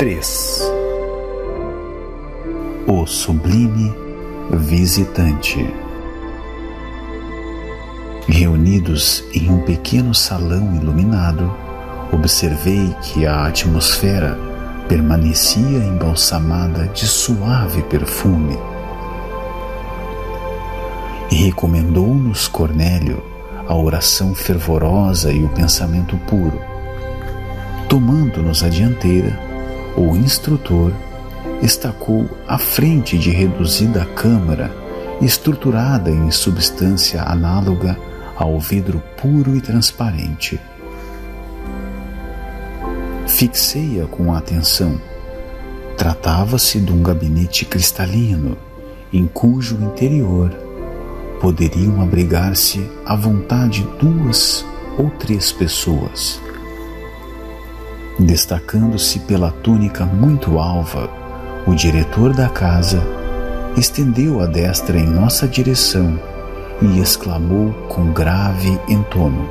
3. O sublime visitante. Reunidos em um pequeno salão iluminado, observei que a atmosfera permanecia embalsamada de suave perfume. E recomendou-nos Cornélio a oração fervorosa e o pensamento puro. Tomando-nos a dianteira, o instrutor estacou à frente de reduzida câmara, estruturada em substância análoga ao vidro puro e transparente. Fixei-a com atenção. Tratava-se de um gabinete cristalino, em cujo interior poderiam abrigar-se à vontade 2 ou 3 pessoas. Destacando-se pela túnica muito alva, o diretor da casa estendeu a destra em nossa direção e exclamou com grave entono: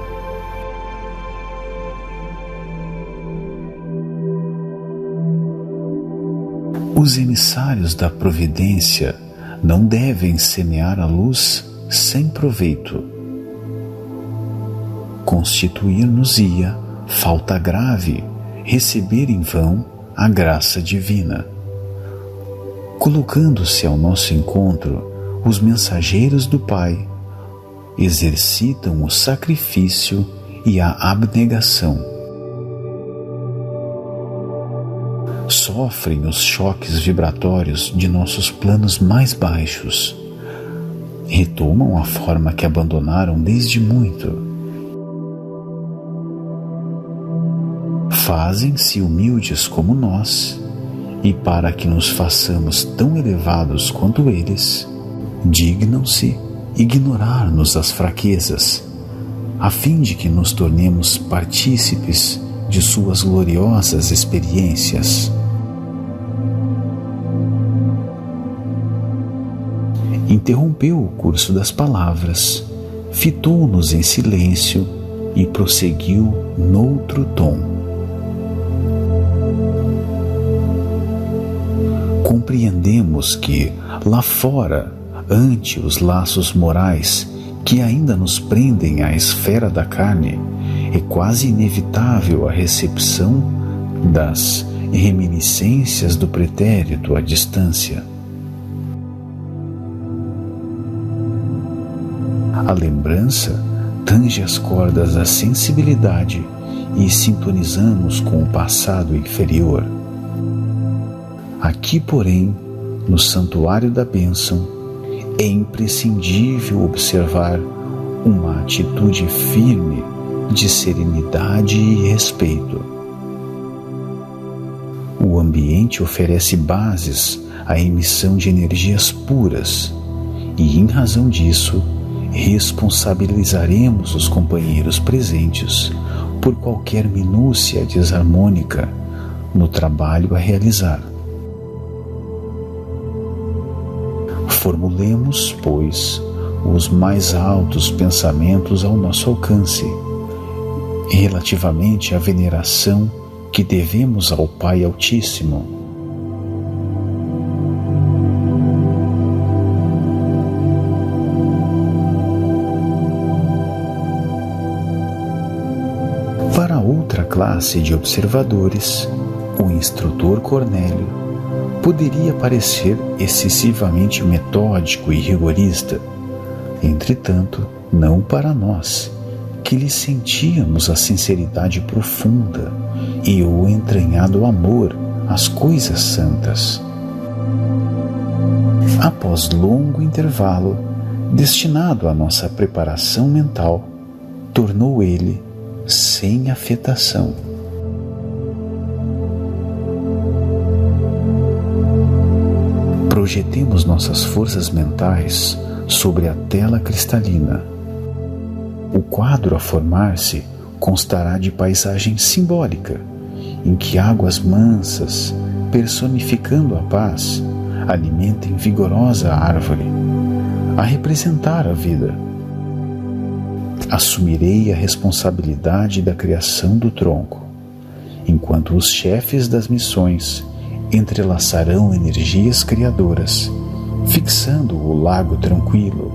os emissários da providência não devem semear a luz sem proveito. Constituir-nos-ia falta grave receber em vão a graça divina. Colocando-se ao nosso encontro, os mensageiros do Pai exercitam o sacrifício e a abnegação. Sofrem os choques vibratórios de nossos planos mais baixos. Retomam a forma que abandonaram desde muito. Fazem-se humildes como nós, e para que nos façamos tão elevados quanto eles, dignam-se ignorar-nos as fraquezas, a fim de que nos tornemos partícipes de suas gloriosas experiências. Interrompeu o curso das palavras, fitou-nos em silêncio e prosseguiu noutro tom. Compreendemos que, lá fora, ante os laços morais que ainda nos prendem à esfera da carne, é quase inevitável a recepção das reminiscências do pretérito à distância. A lembrança tange as cordas da sensibilidade e sintonizamos com o passado inferior. Aqui, porém, no santuário da bênção, é imprescindível observar uma atitude firme de serenidade e respeito. O ambiente oferece bases à emissão de energias puras e, em razão disso, responsabilizaremos os companheiros presentes por qualquer minúcia desarmônica no trabalho a realizar. Formulemos, pois, os mais altos pensamentos ao nosso alcance, relativamente à veneração que devemos ao Pai Altíssimo. Para outra classe de observadores, o instrutor Cornélio poderia parecer excessivamente metódico e rigorista. Entretanto, não para nós, que lhe sentíamos a sinceridade profunda e o entranhado amor às coisas santas. Após longo intervalo, destinado à nossa preparação mental, tornou ele sem afetação: projetemos nossas forças mentais sobre a tela cristalina. O quadro a formar-se constará de paisagem simbólica, em que águas mansas, personificando a paz, alimentem vigorosa árvore, a representar a vida. Assumirei a responsabilidade da criação do tronco, enquanto os chefes das missões entrelaçarão energias criadoras, fixando o lago tranquilo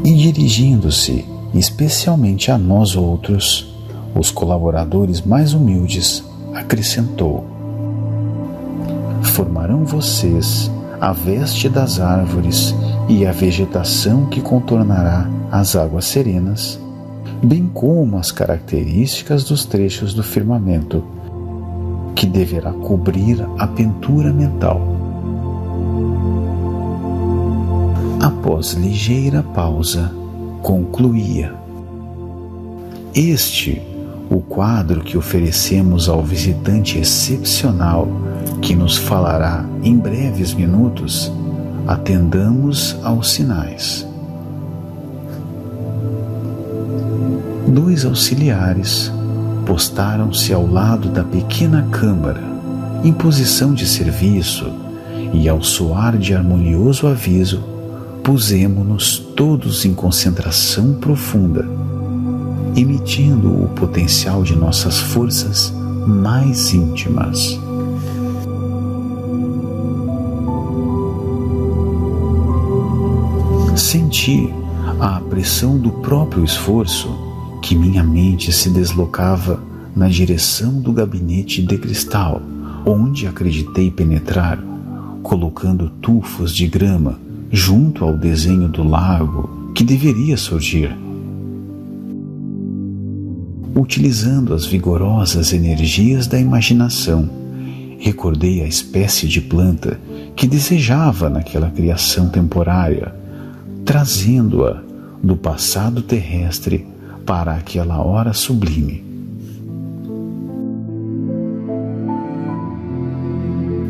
e dirigindo-se especialmente a nós outros, os colaboradores mais humildes, acrescentou: formarão vocês a veste das árvores e a vegetação que contornará as águas serenas, bem como as características dos trechos do firmamento que deverá cobrir a pintura mental. Após ligeira pausa, concluía: este, o quadro que oferecemos ao visitante excepcional que nos falará em breves minutos, atendamos aos sinais. 2 auxiliares postaram-se ao lado da pequena câmara, em posição de serviço, e ao soar de harmonioso aviso, pusemo-nos todos em concentração profunda, emitindo o potencial de nossas forças mais íntimas. Senti a pressão do próprio esforço que minha mente se deslocava na direção do gabinete de cristal, onde acreditei penetrar, colocando tufos de grama junto ao desenho do lago que deveria surgir. Utilizando as vigorosas energias da imaginação, recordei a espécie de planta que desejava naquela criação temporária, trazendo-a do passado terrestre para aquela hora sublime.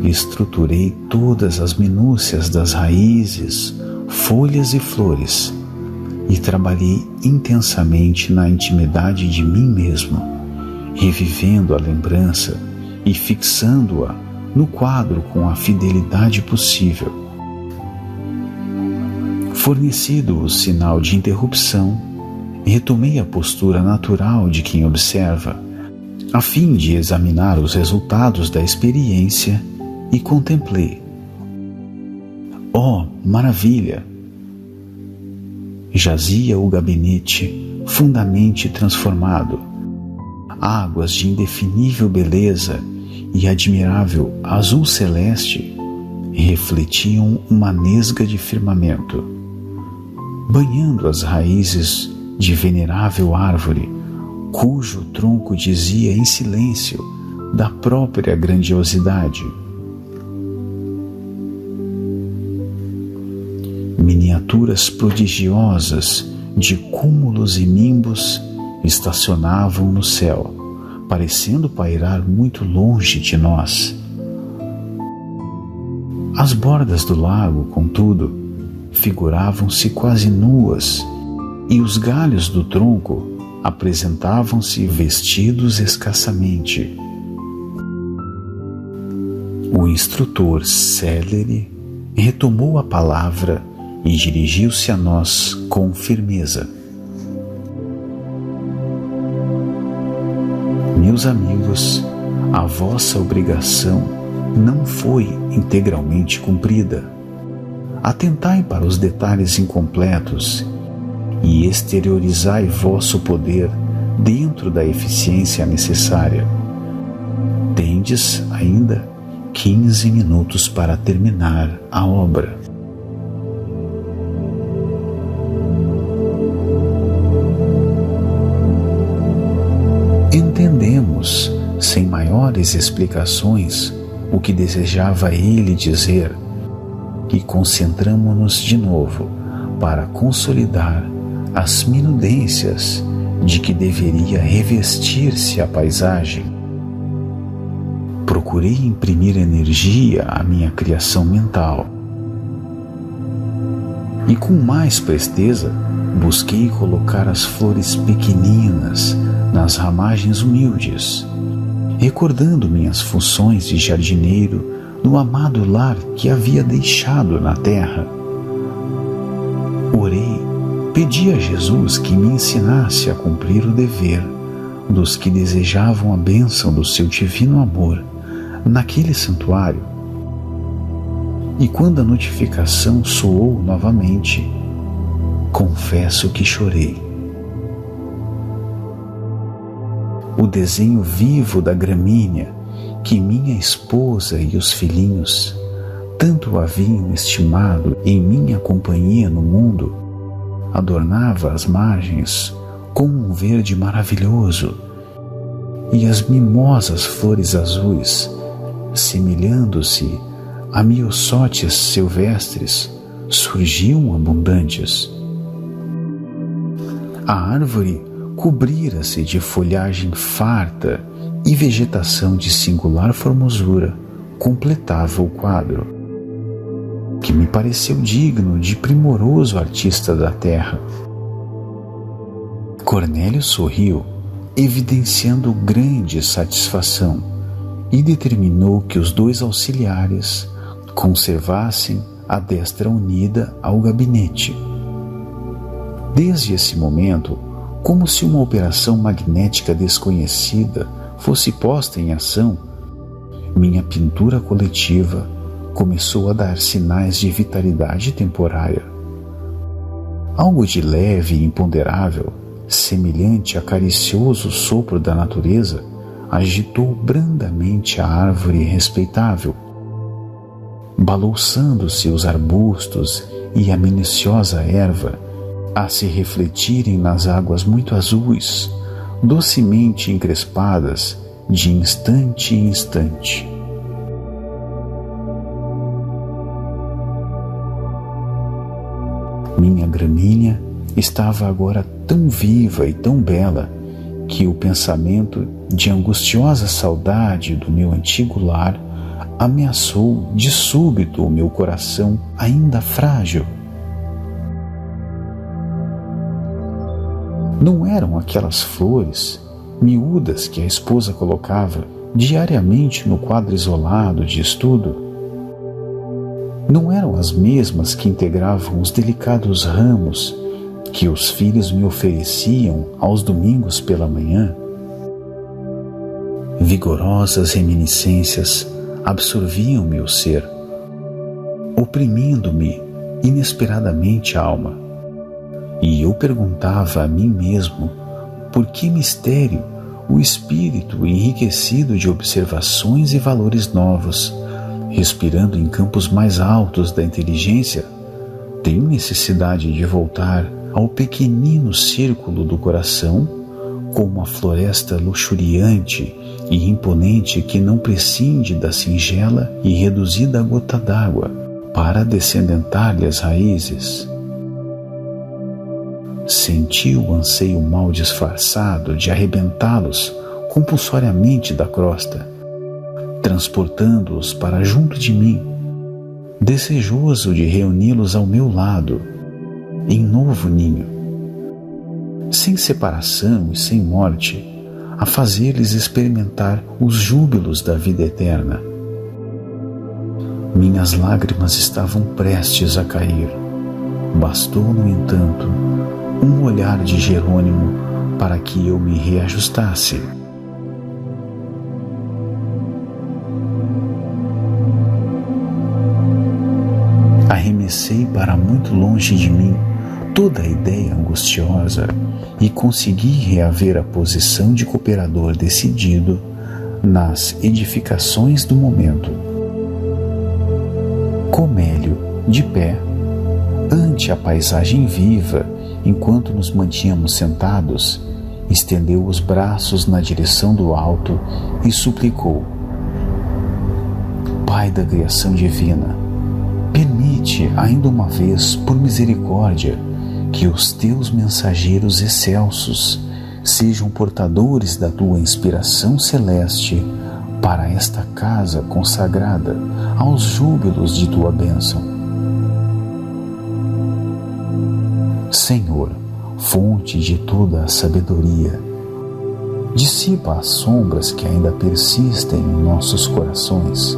Estruturei todas as minúcias das raízes, folhas e flores e trabalhei intensamente na intimidade de mim mesmo, revivendo a lembrança e fixando-a no quadro com a fidelidade possível. Fornecido o sinal de interrupção, retomei a postura natural de quem observa, a fim de examinar os resultados da experiência, e contemplei. Oh, maravilha! Jazia o gabinete fundamente transformado. Águas de indefinível beleza e admirável azul celeste refletiam uma nesga de firmamento, banhando as raízes de venerável árvore, cujo tronco dizia em silêncio da própria grandiosidade. Miniaturas prodigiosas de cúmulos e nimbos estacionavam no céu, parecendo pairar muito longe de nós. As bordas do lago, contudo, figuravam-se quase nuas, e os galhos do tronco apresentavam-se vestidos escassamente. O instrutor célere retomou a palavra e dirigiu-se a nós com firmeza. Meus amigos, a vossa obrigação não foi integralmente cumprida. Atentai para os detalhes incompletos e exteriorizai vosso poder dentro da eficiência necessária. Tendes ainda 15 minutos para terminar a obra. Entendemos, sem maiores explicações, o que desejava ele dizer e concentramo-nos de novo para consolidar as minudências de que deveria revestir-se a paisagem. Procurei imprimir energia à minha criação mental e com mais presteza busquei colocar as flores pequeninas nas ramagens humildes, recordando minhas funções de jardineiro no amado lar que havia deixado na terra. Orei, pedi a Jesus que me ensinasse a cumprir o dever dos que desejavam a bênção do seu divino amor naquele santuário. E quando a notificação soou novamente, confesso que chorei. O desenho vivo da gramínea que minha esposa e os filhinhos tanto haviam estimado em minha companhia no mundo, adornava as margens com um verde maravilhoso, e as mimosas flores azuis, semelhando-se a miosótias silvestres, surgiam abundantes. A árvore cobrira-se de folhagem farta e vegetação de singular formosura completava o quadro, que me pareceu digno de primoroso artista da terra. Cornélio sorriu, evidenciando grande satisfação, e determinou que os 2 auxiliares conservassem a destra unida ao gabinete. Desde esse momento, como se uma operação magnética desconhecida fosse posta em ação, minha pintura coletiva começou a dar sinais de vitalidade temporária. Algo de leve e imponderável, semelhante a caricioso sopro da natureza, agitou brandamente a árvore respeitável, balouçando-se os arbustos e a minuciosa erva a se refletirem nas águas muito azuis, docemente encrespadas de instante em instante. Minha gramínea estava agora tão viva e tão bela que o pensamento de angustiosa saudade do meu antigo lar ameaçou de súbito o meu coração ainda frágil. Não eram aquelas flores miúdas que a esposa colocava diariamente no quadro isolado de estudo? Não eram as mesmas que integravam os delicados ramos que os filhos me ofereciam aos domingos pela manhã? Vigorosas reminiscências absorviam meu ser, oprimindo-me inesperadamente a alma. E eu perguntava a mim mesmo por que mistério o espírito enriquecido de observações e valores novos, respirando em campos mais altos da inteligência, tem necessidade de voltar ao pequenino círculo do coração, como uma floresta luxuriante e imponente que não prescinde da singela e reduzida gota d'água para descendentar-lhe as raízes. Senti o anseio mal disfarçado de arrebentá-los compulsoriamente da crosta, transportando-os para junto de mim, desejoso de reuni-los ao meu lado, em novo ninho, sem separação e sem morte, a fazer-lhes experimentar os júbilos da vida eterna. Minhas lágrimas estavam prestes a cair. Bastou, no entanto, um olhar de Jerônimo para que eu me reajustasse. Arremessei para muito longe de mim toda a ideia angustiosa e consegui reaver a posição de cooperador decidido nas edificações do momento. Comélio, de pé, ante a paisagem viva, enquanto nos mantínhamos sentados, estendeu os braços na direção do alto e suplicou: Pai da criação divina, permite ainda uma vez, por misericórdia, que os teus mensageiros excelsos sejam portadores da tua inspiração celeste para esta casa consagrada aos júbilos de tua bênção. Senhor, fonte de toda a sabedoria, dissipa as sombras que ainda persistem em nossos corações,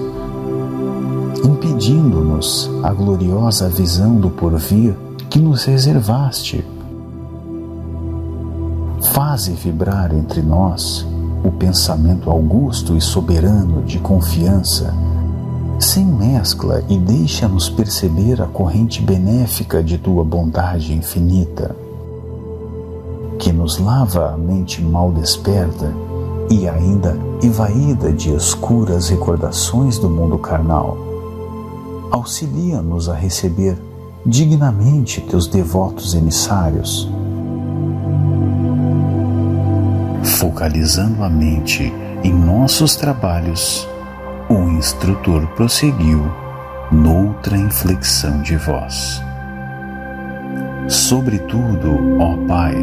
impedindo-nos a gloriosa visão do porvir que nos reservaste. Faze vibrar entre nós o pensamento augusto e soberano de confiança, sem mescla, e deixa-nos perceber a corrente benéfica de tua bondade infinita, que nos lava a mente mal desperta e ainda evaída de escuras recordações do mundo carnal. Auxilia-nos a receber dignamente teus devotos emissários. Focalizando a mente em nossos trabalhos, o instrutor prosseguiu noutra inflexão de voz. Sobretudo, ó Pai,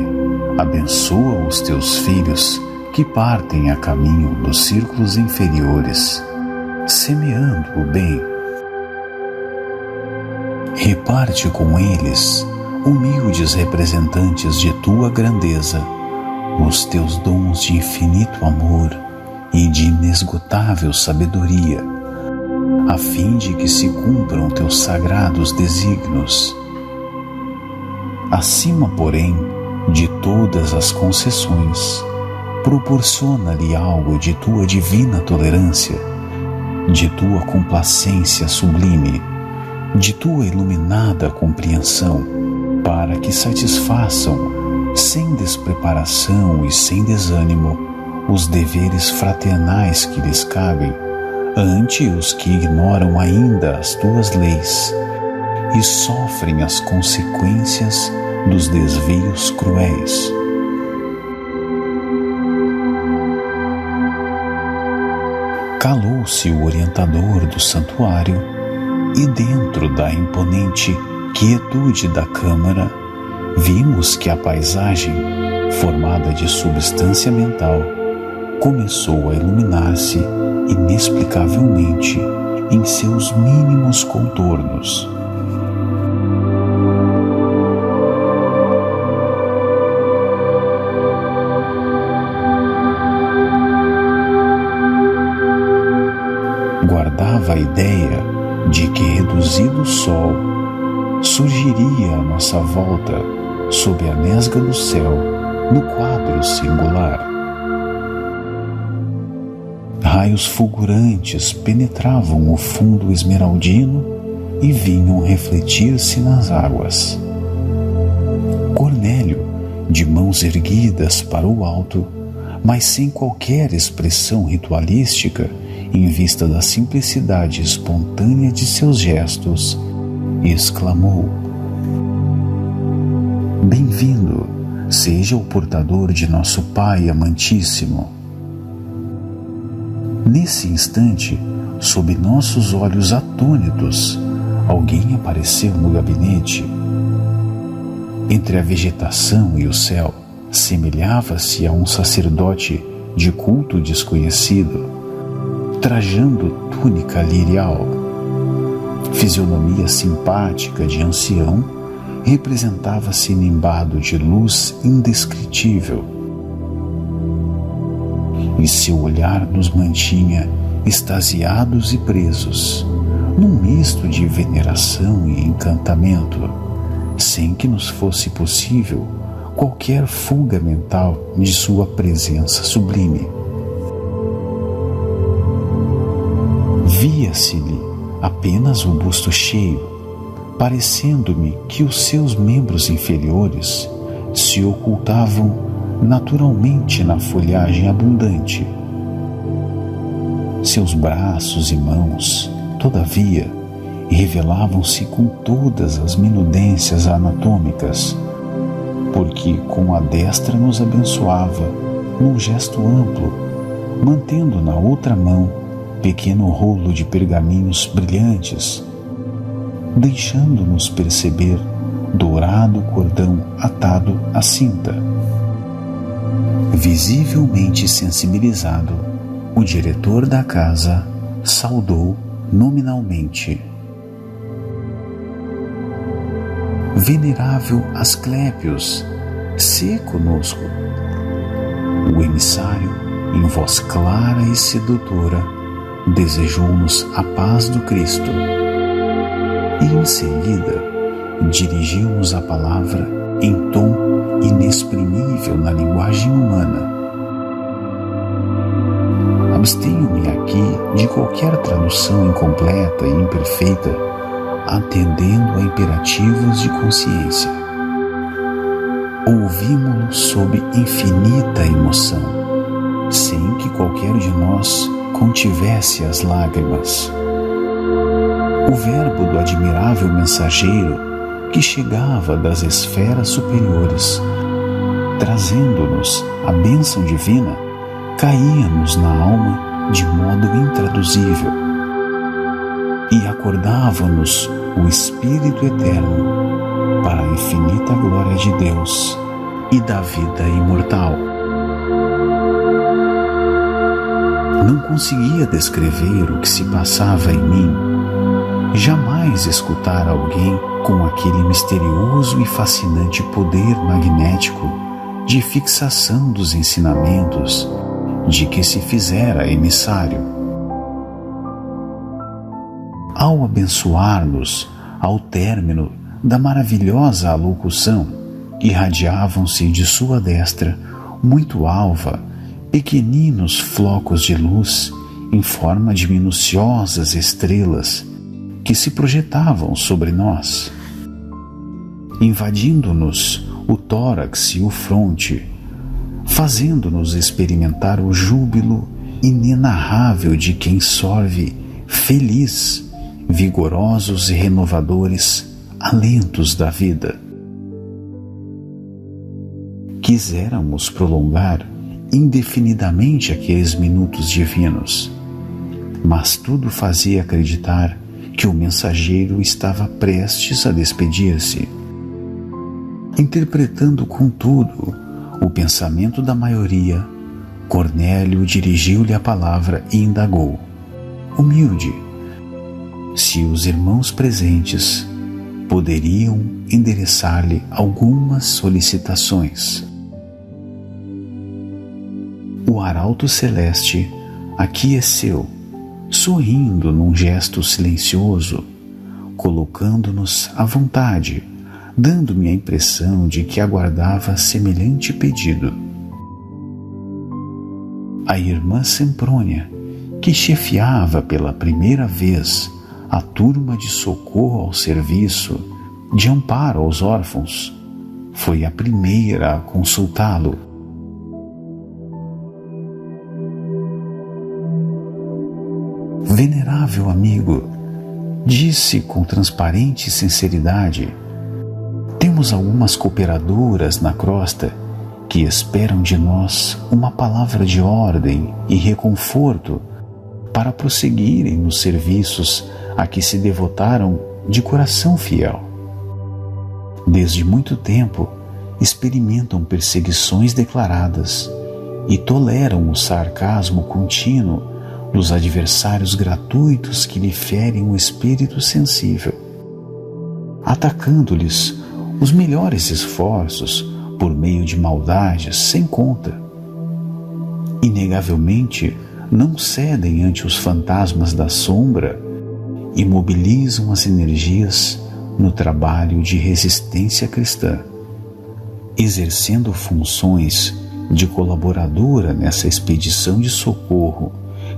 abençoa os teus filhos que partem a caminho dos círculos inferiores, semeando o bem. Reparte com eles, humildes representantes de tua grandeza, os teus dons de infinito amor e de inesgotável sabedoria, a fim de que se cumpram teus sagrados desígnios. Acima, porém, de todas as concessões, proporciona-lhe algo de tua divina tolerância, de tua complacência sublime, de tua iluminada compreensão, para que satisfaçam, sem despreparação e sem desânimo, os deveres fraternais que lhes cabem ante os que ignoram ainda as tuas leis e sofrem as consequências dos desvios cruéis. Calou-se o orientador do santuário e, dentro da imponente quietude da câmara, vimos que a paisagem, formada de substância mental, começou a iluminar-se inexplicavelmente em seus mínimos contornos. Guardava a ideia de que, reduzido o sol, surgiria à nossa volta, sob a nesga do céu, no quadro singular. Raios fulgurantes penetravam o fundo esmeraldino e vinham refletir-se nas águas. Cornélio, de mãos erguidas para o alto, mas sem qualquer expressão ritualística, em vista da simplicidade espontânea de seus gestos, exclamou: Bem-vindo, seja o portador de nosso Pai amantíssimo. Nesse instante, sob nossos olhos atônitos, alguém apareceu no gabinete. Entre a vegetação e o céu, semelhava-se a um sacerdote de culto desconhecido, trajando túnica lirial. Fisionomia simpática de ancião, representava-se nimbado de luz indescritível, e seu olhar nos mantinha extasiados e presos, num misto de veneração e encantamento, sem que nos fosse possível qualquer fuga mental de sua presença sublime. Via-se-lhe apenas o busto cheio, parecendo-me que os seus membros inferiores se ocultavam naturalmente na folhagem abundante. Seus braços e mãos, todavia, revelavam-se com todas as minudências anatômicas, porque com a destra nos abençoava, num gesto amplo, mantendo na outra mão pequeno rolo de pergaminhos brilhantes, deixando-nos perceber dourado cordão atado à cinta. Visivelmente sensibilizado, o diretor da casa saudou nominalmente: Venerável Asclépios, sê conosco. O emissário, em voz clara e sedutora, desejou-nos a paz do Cristo e, em seguida, dirigiu-nos a palavra em tom inexprimível na linguagem humana. Abstenho-me aqui de qualquer tradução incompleta e imperfeita, atendendo a imperativos de consciência. Ouvimo-lo sob infinita emoção, sem que qualquer de nós contivesse as lágrimas. O verbo do admirável mensageiro que chegava das esferas superiores, trazendo-nos a bênção divina, caía-nos na alma de modo intraduzível e acordava-nos o Espírito Eterno para a infinita glória de Deus e da vida imortal. Não conseguia descrever o que se passava em mim, jamais escutar alguém com aquele misterioso e fascinante poder magnético de fixação dos ensinamentos de que se fizera emissário. Ao abençoar-nos, ao término da maravilhosa alocução, irradiavam-se de sua destra, muito alva, pequeninos flocos de luz em forma de minuciosas estrelas que se projetavam sobre nós, invadindo-nos o tórax e o fronte, fazendo-nos experimentar o júbilo inenarrável de quem sorve feliz, vigorosos e renovadores alentos da vida. Quiséramos prolongar indefinidamente aqueles minutos divinos, mas tudo fazia acreditar que o mensageiro estava prestes a despedir-se. Interpretando, contudo, o pensamento da maioria, Cornélio dirigiu-lhe a palavra e indagou, humilde, se os irmãos presentes poderiam endereçar-lhe algumas solicitações. O arauto celeste aqueceu, sorrindo num gesto silencioso, colocando-nos à vontade, dando-me a impressão de que aguardava semelhante pedido. A irmã Semprônia, que chefiava pela primeira vez a turma de socorro ao serviço, de amparo aos órfãos, foi a primeira a consultá-lo. Venerável amigo, disse com transparente sinceridade, temos algumas cooperadoras na crosta que esperam de nós uma palavra de ordem e reconforto para prosseguirem nos serviços a que se devotaram de coração fiel. Desde muito tempo experimentam perseguições declaradas e toleram o sarcasmo contínuo dos adversários gratuitos que lhe ferem o espírito sensível, atacando-lhes os melhores esforços por meio de maldades sem conta. Inegavelmente, não cedem ante os fantasmas da sombra e mobilizam as energias no trabalho de resistência cristã, exercendo funções de colaboradora nessa expedição de socorro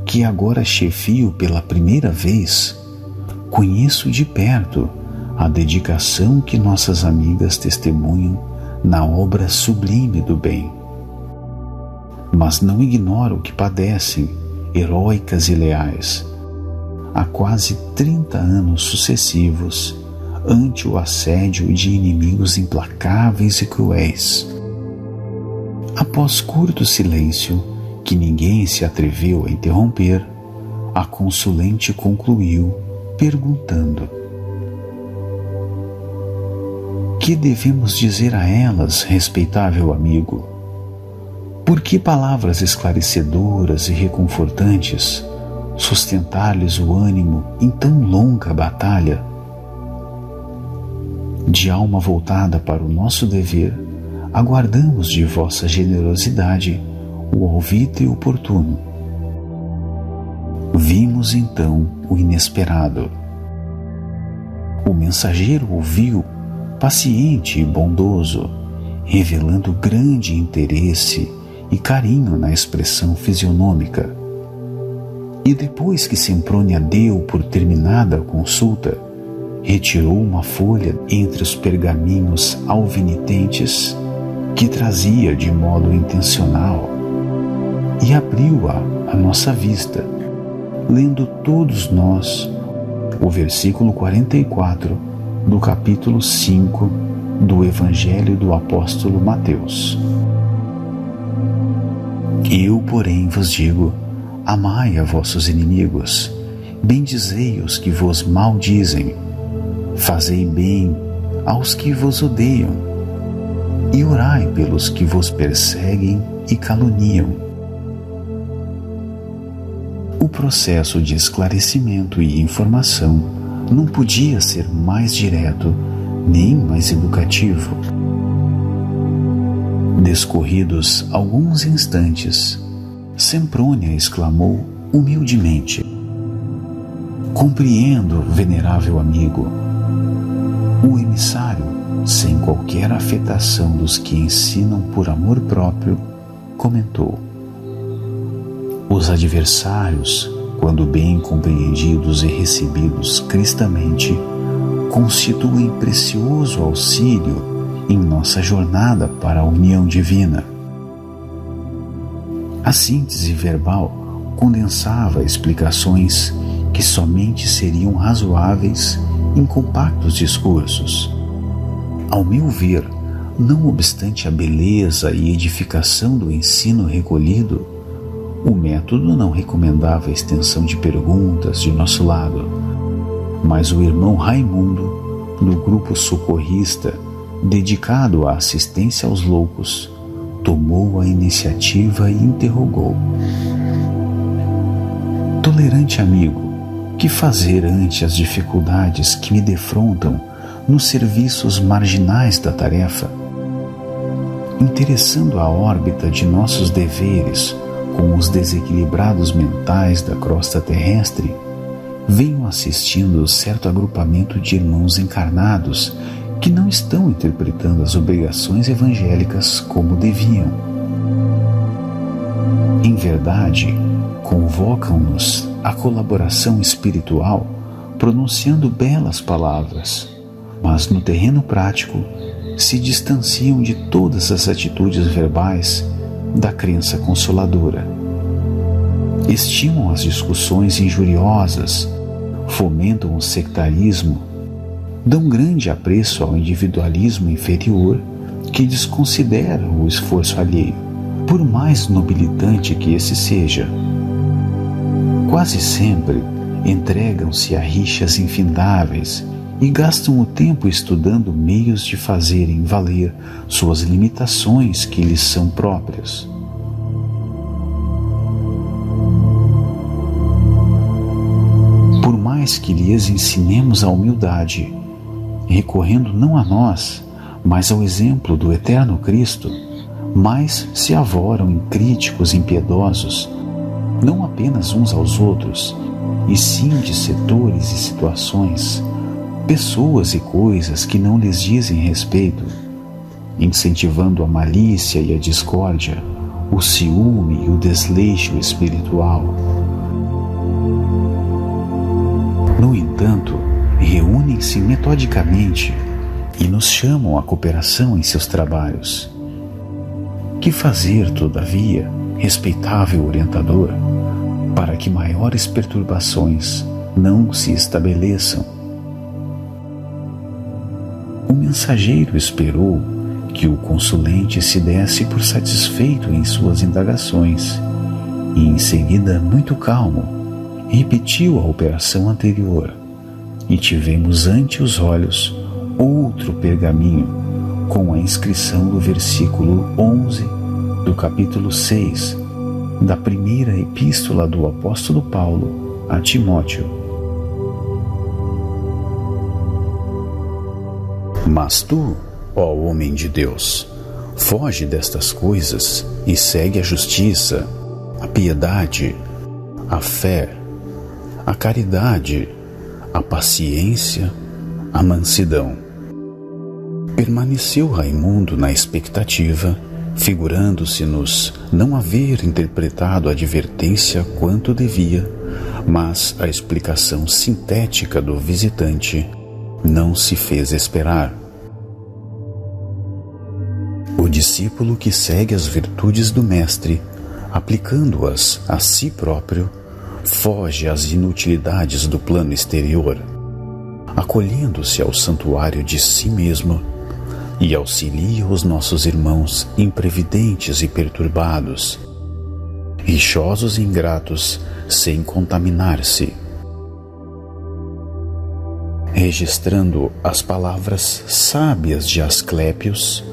que agora chefio pela primeira vez. Conheço de perto a dedicação que nossas amigas testemunham na obra sublime do bem. Mas não ignoro que padecem, heróicas e leais, há quase 30 anos sucessivos, ante o assédio de inimigos implacáveis e cruéis. Após curto silêncio, que ninguém se atreveu a interromper, a consulente concluiu, perguntando: que devemos dizer a elas, respeitável amigo? Por que palavras esclarecedoras e reconfortantes sustentar-lhes o ânimo em tão longa batalha? De alma voltada para o nosso dever, aguardamos de vossa generosidade o alvitre oportuno. Vimos então o inesperado. O mensageiro ouviu, paciente e bondoso, revelando grande interesse e carinho na expressão fisionômica. E depois que Semprônia deu por terminada a consulta, retirou uma folha entre os pergaminhos alvinitentes que trazia de modo intencional e abriu-a à nossa vista, lendo todos nós o versículo 44 do capítulo 5 do Evangelho do Apóstolo Mateus. Eu, porém, vos digo: amai a vossos inimigos, bendizei os que vos maldizem, fazei bem aos que vos odeiam, e orai pelos que vos perseguem e caluniam. O processo de esclarecimento e informação não podia ser mais direto nem mais educativo. Descorridos alguns instantes, Semprônia exclamou humildemente: compreendo, venerável amigo. O emissário, sem qualquer afetação dos que ensinam por amor próprio, comentou: os adversários, quando bem compreendidos e recebidos cristamente, constituem precioso auxílio em nossa jornada para a união divina. A síntese verbal condensava explicações que somente seriam razoáveis em compactos discursos. Ao meu ver, não obstante a beleza e edificação do ensino recolhido, o método não recomendava a extensão de perguntas de nosso lado, mas o irmão Raimundo, do grupo socorrista dedicado à assistência aos loucos, tomou a iniciativa e interrogou: tolerante amigo, que fazer ante as dificuldades que me defrontam nos serviços marginais da tarefa? Interessando a órbita de nossos deveres com os desequilibrados mentais da crosta terrestre, venho assistindo certo agrupamento de irmãos encarnados que não estão interpretando as obrigações evangélicas como deviam. Em verdade, convocam-nos à colaboração espiritual, pronunciando belas palavras, mas no terreno prático se distanciam de todas as atitudes verbais da crença consoladora. Estimam as discussões injuriosas, fomentam o sectarismo, dão grande apreço ao individualismo inferior que desconsidera o esforço alheio, por mais nobilitante que esse seja. Quase sempre entregam-se a rixas infindáveis e gastam o tempo estudando meios de fazerem valer suas limitações que lhes são próprias. Por mais que lhes ensinemos a humildade, recorrendo não a nós, mas ao exemplo do eterno Cristo, mais se avoram em críticos impiedosos, não apenas uns aos outros, e sim de setores e situações, pessoas e coisas que não lhes dizem respeito, incentivando a malícia e a discórdia, o ciúme e o desleixo espiritual. No entanto, reúnem-se metodicamente e nos chamam à cooperação em seus trabalhos. Que fazer, todavia, respeitável orientador, para que maiores perturbações não se estabeleçam? O mensageiro esperou que o consulente se desse por satisfeito em suas indagações e, em seguida, muito calmo, repetiu a operação anterior e tivemos ante os olhos outro pergaminho com a inscrição do versículo 11 do capítulo 6 da primeira epístola do apóstolo Paulo a Timóteo. Mas tu, ó homem de Deus, foge destas coisas e segue a justiça, a piedade, a fé, a caridade, a paciência, a mansidão. Permaneceu Raimundo na expectativa, figurando-se-nos não haver interpretado a advertência quanto devia, mas a explicação sintética do visitante não se fez esperar. O discípulo que segue as virtudes do Mestre, aplicando-as a si próprio, foge às inutilidades do plano exterior, acolhendo-se ao santuário de si mesmo e auxilia os nossos irmãos imprevidentes e perturbados, rixosos e ingratos, sem contaminar-se. Registrando as palavras sábias de Asclépios,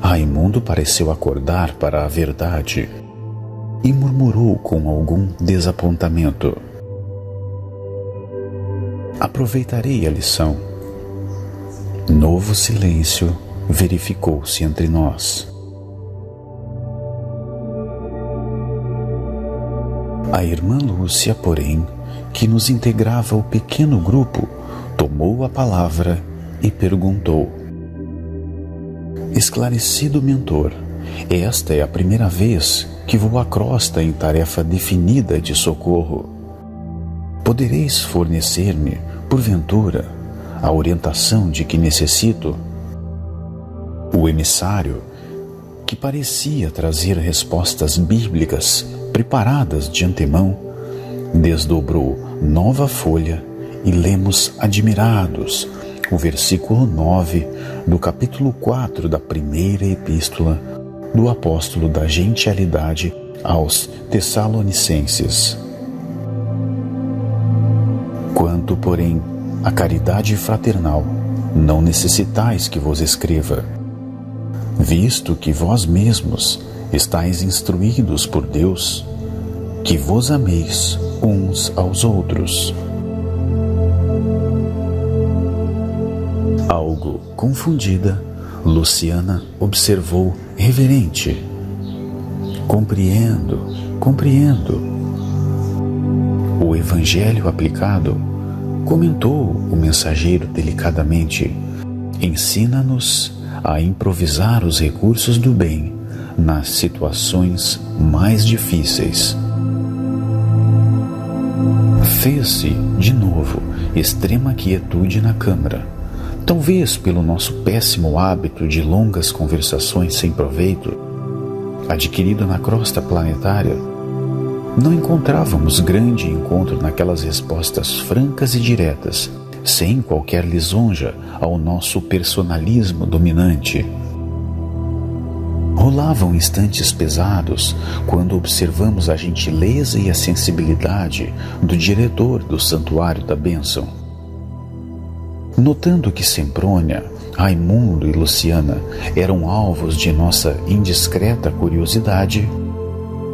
Raimundo pareceu acordar para a verdade e murmurou com algum desapontamento: aproveitarei a lição. Novo silêncio verificou-se entre nós. A irmã Lúcia, porém, que nos integrava o pequeno grupo, tomou a palavra e perguntou: esclarecido mentor, esta é a primeira vez que vou à crosta em tarefa definida de socorro. Podereis fornecer-me, porventura, a orientação de que necessito? O emissário, que parecia trazer respostas bíblicas preparadas de antemão, desdobrou nova folha e lemos admirados o versículo 9 do capítulo 4 da primeira epístola do apóstolo da gentialidade aos Tessalonicenses. Quanto, porém, à caridade fraternal, não necessitais que vos escreva, visto que vós mesmos estáis instruídos por Deus, que vos ameis uns aos outros. Algo confundida, Luciana observou reverente: compreendo. O evangelho aplicado, comentou o mensageiro delicadamente, ensina-nos a improvisar os recursos do bem nas situações mais difíceis. Fez-se, de novo, extrema quietude na câmara. Talvez pelo nosso péssimo hábito de longas conversações sem proveito, adquirido na crosta planetária, não encontrávamos grande encontro naquelas respostas francas e diretas, sem qualquer lisonja ao nosso personalismo dominante. Rolavam instantes pesados quando observamos a gentileza e a sensibilidade do diretor do Santuário da Bênção. Notando que Semprônia, Raimundo e Luciana eram alvos de nossa indiscreta curiosidade,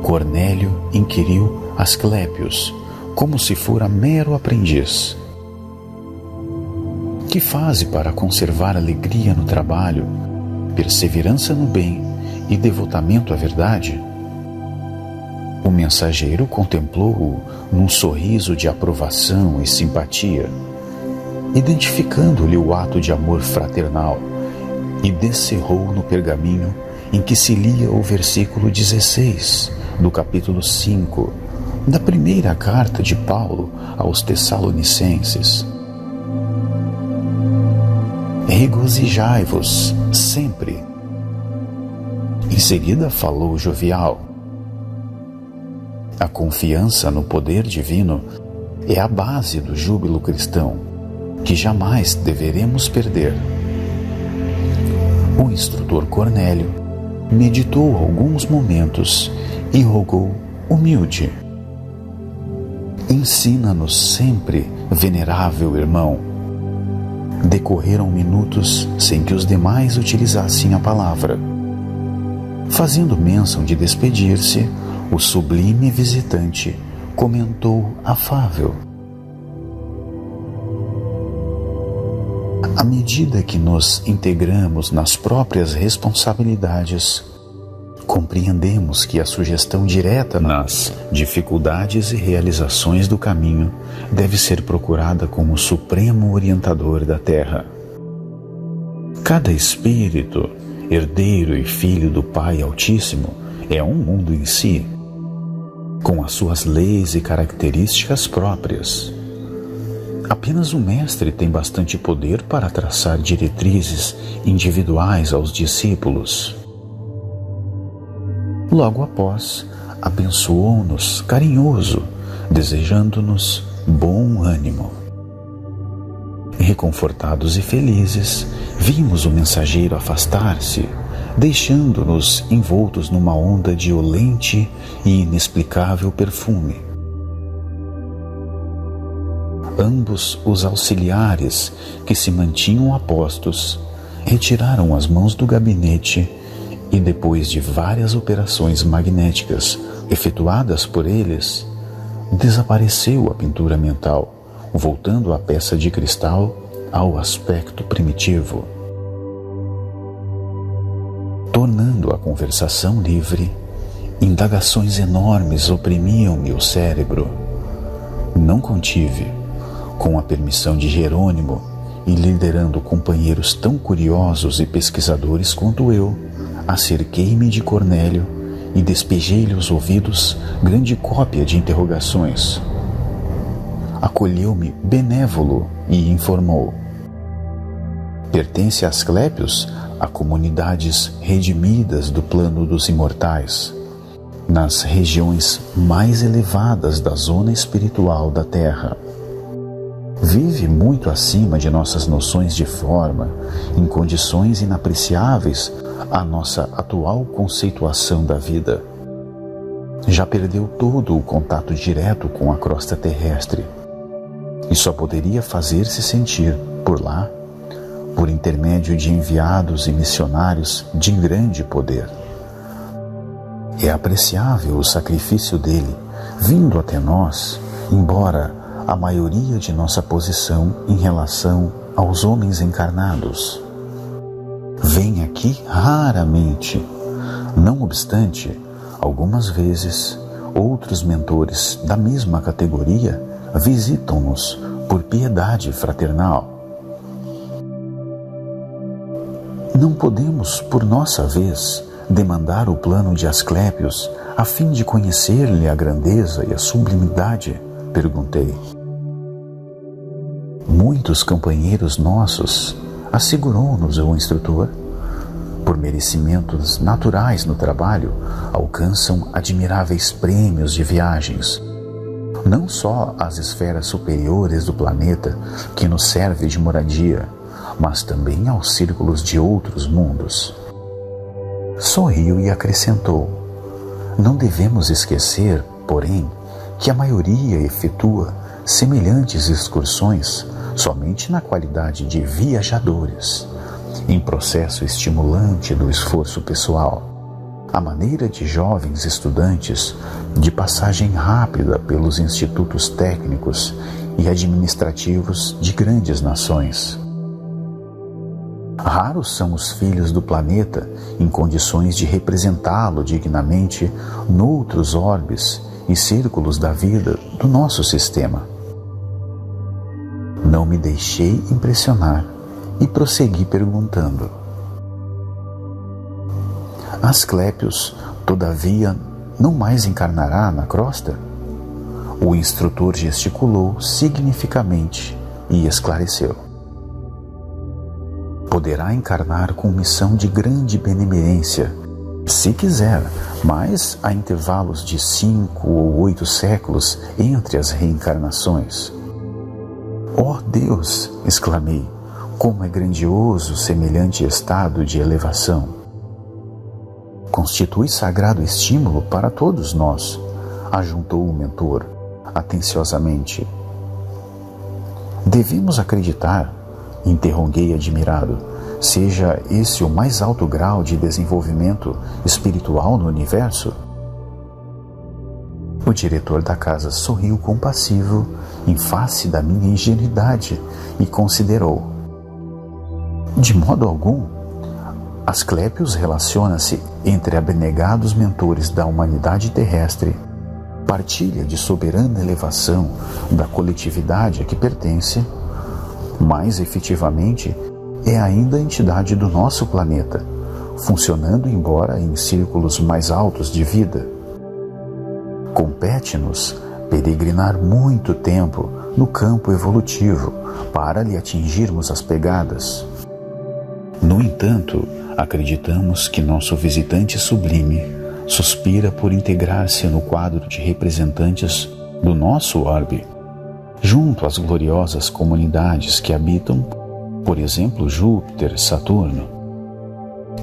Cornélio inquiriu Asclépios, como se fora mero aprendiz: que faze para conservar alegria no trabalho, perseverança no bem e devotamento à verdade? O mensageiro contemplou-o num sorriso de aprovação e simpatia, identificando-lhe o ato de amor fraternal, e descerrou no pergaminho em que se lia o versículo 16 do capítulo 5 da primeira carta de Paulo aos Tessalonicenses: regozijai-vos sempre. Em seguida falou jovial: a confiança no poder divino é a base do júbilo cristão, que jamais deveremos perder. O instrutor Cornélio meditou alguns momentos e rogou humilde: ensina-nos sempre, venerável irmão. Decorreram minutos sem que os demais utilizassem a palavra. Fazendo menção de despedir-se, o sublime visitante comentou afável: à medida que nos integramos nas próprias responsabilidades, compreendemos que a sugestão direta nas dificuldades e realizações do caminho deve ser procurada como o supremo orientador da Terra. Cada espírito, herdeiro e filho do Pai Altíssimo, é um mundo em si, com as suas leis e características próprias. Apenas o Mestre tem bastante poder para traçar diretrizes individuais aos discípulos. Logo após, abençoou-nos carinhoso, desejando-nos bom ânimo. Reconfortados e felizes, vimos o mensageiro afastar-se, deixando-nos envoltos numa onda de olente e inexplicável perfume. Ambos os auxiliares, que se mantinham apostos, retiraram as mãos do gabinete e, depois de várias operações magnéticas efetuadas por eles, desapareceu a pintura mental, voltando a peça de cristal ao aspecto primitivo. Tornando a conversação livre, indagações enormes oprimiam-me o cérebro. Não contive, com a permissão de Jerônimo e liderando companheiros tão curiosos e pesquisadores quanto eu, acerquei-me de Cornélio e despejei-lhe aos ouvidos grande cópia de interrogações. Acolheu-me benévolo e informou: pertence a Asclépios a comunidades redimidas do plano dos imortais, nas regiões mais elevadas da zona espiritual da Terra. Vive muito acima de nossas noções de forma, em condições inapreciáveis à nossa atual conceituação da vida. Já perdeu todo o contato direto com a crosta terrestre e só poderia fazer-se sentir por lá por intermédio de enviados e missionários de grande poder. É apreciável o sacrifício dele, vindo até nós, embora a maioria de nossa posição em relação aos homens encarnados vem aqui raramente. Não obstante, algumas vezes, outros mentores da mesma categoria visitam-nos por piedade fraternal. Não podemos, por nossa vez, demandar o plano de Asclépios a fim de conhecer-lhe a grandeza e a sublimidade? Perguntei. Muitos companheiros nossos, assegurou-nos o instrutor, por merecimentos naturais no trabalho, alcançam admiráveis prêmios de viagens, não só às esferas superiores do planeta, que nos serve de moradia, mas também aos círculos de outros mundos. Sorriu e acrescentou: não devemos esquecer, porém, que a maioria efetua semelhantes excursões somente na qualidade de viajadores, em processo estimulante do esforço pessoal, à maneira de jovens estudantes de passagem rápida pelos institutos técnicos e administrativos de grandes nações. Raros são os filhos do planeta em condições de representá-lo dignamente noutros orbes e círculos da vida do nosso sistema. Não me deixei impressionar e prossegui perguntando: Asclépios, todavia, não mais encarnará na crosta? O instrutor gesticulou significativamente e esclareceu: poderá encarnar com missão de grande benemerência, se quiser, mas há intervalos de 5 ou 8 séculos entre as reencarnações. Oh Deus! Exclamei, como é grandioso semelhante estado de elevação! Constitui sagrado estímulo para todos nós, ajuntou o mentor, atenciosamente. Devemos acreditar, interroguei admirado, seja esse o mais alto grau de desenvolvimento espiritual no universo? O diretor da casa sorriu compassivo em face da minha ingenuidade e considerou: de modo algum, Asclépios relaciona-se entre abnegados mentores da humanidade terrestre, partilha de soberana elevação da coletividade a que pertence, mas efetivamente é ainda a entidade do nosso planeta, funcionando embora em círculos mais altos de vida. Compete-nos peregrinar muito tempo no campo evolutivo para lhe atingirmos as pegadas. No entanto, acreditamos que nosso visitante sublime suspira por integrar-se no quadro de representantes do nosso orbe, junto às gloriosas comunidades que habitam, por exemplo, Júpiter e Saturno.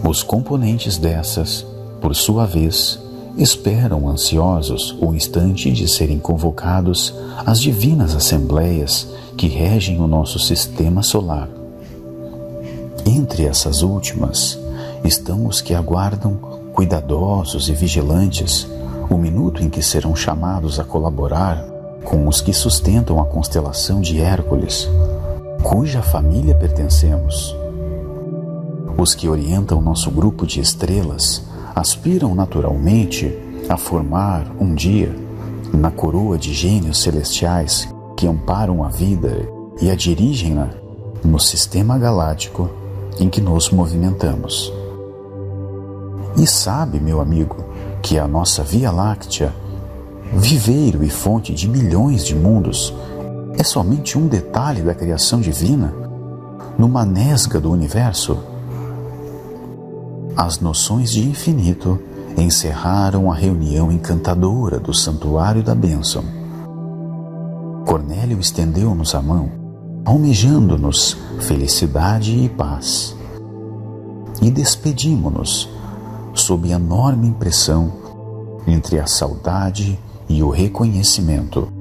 Os componentes dessas, por sua vez, esperam ansiosos o instante de serem convocados às divinas assembleias que regem o nosso sistema solar. Entre essas últimas estão os que aguardam, cuidadosos e vigilantes, o minuto em que serão chamados a colaborar com os que sustentam a constelação de Hércules, cuja família pertencemos. Os que orientam nosso grupo de estrelas aspiram naturalmente a formar, um dia, na coroa de gênios celestiais que amparam a vida e a dirigem-na no sistema galáctico em que nos movimentamos. E sabe, meu amigo, que a nossa Via Láctea, viveiro e fonte de milhões de mundos, é somente um detalhe da criação divina, numa nesga do universo? As noções de infinito encerraram a reunião encantadora do Santuário da Bênção. Cornélio estendeu-nos a mão, almejando-nos felicidade e paz. E despedimo-nos sob enorme impressão entre a saudade e o reconhecimento.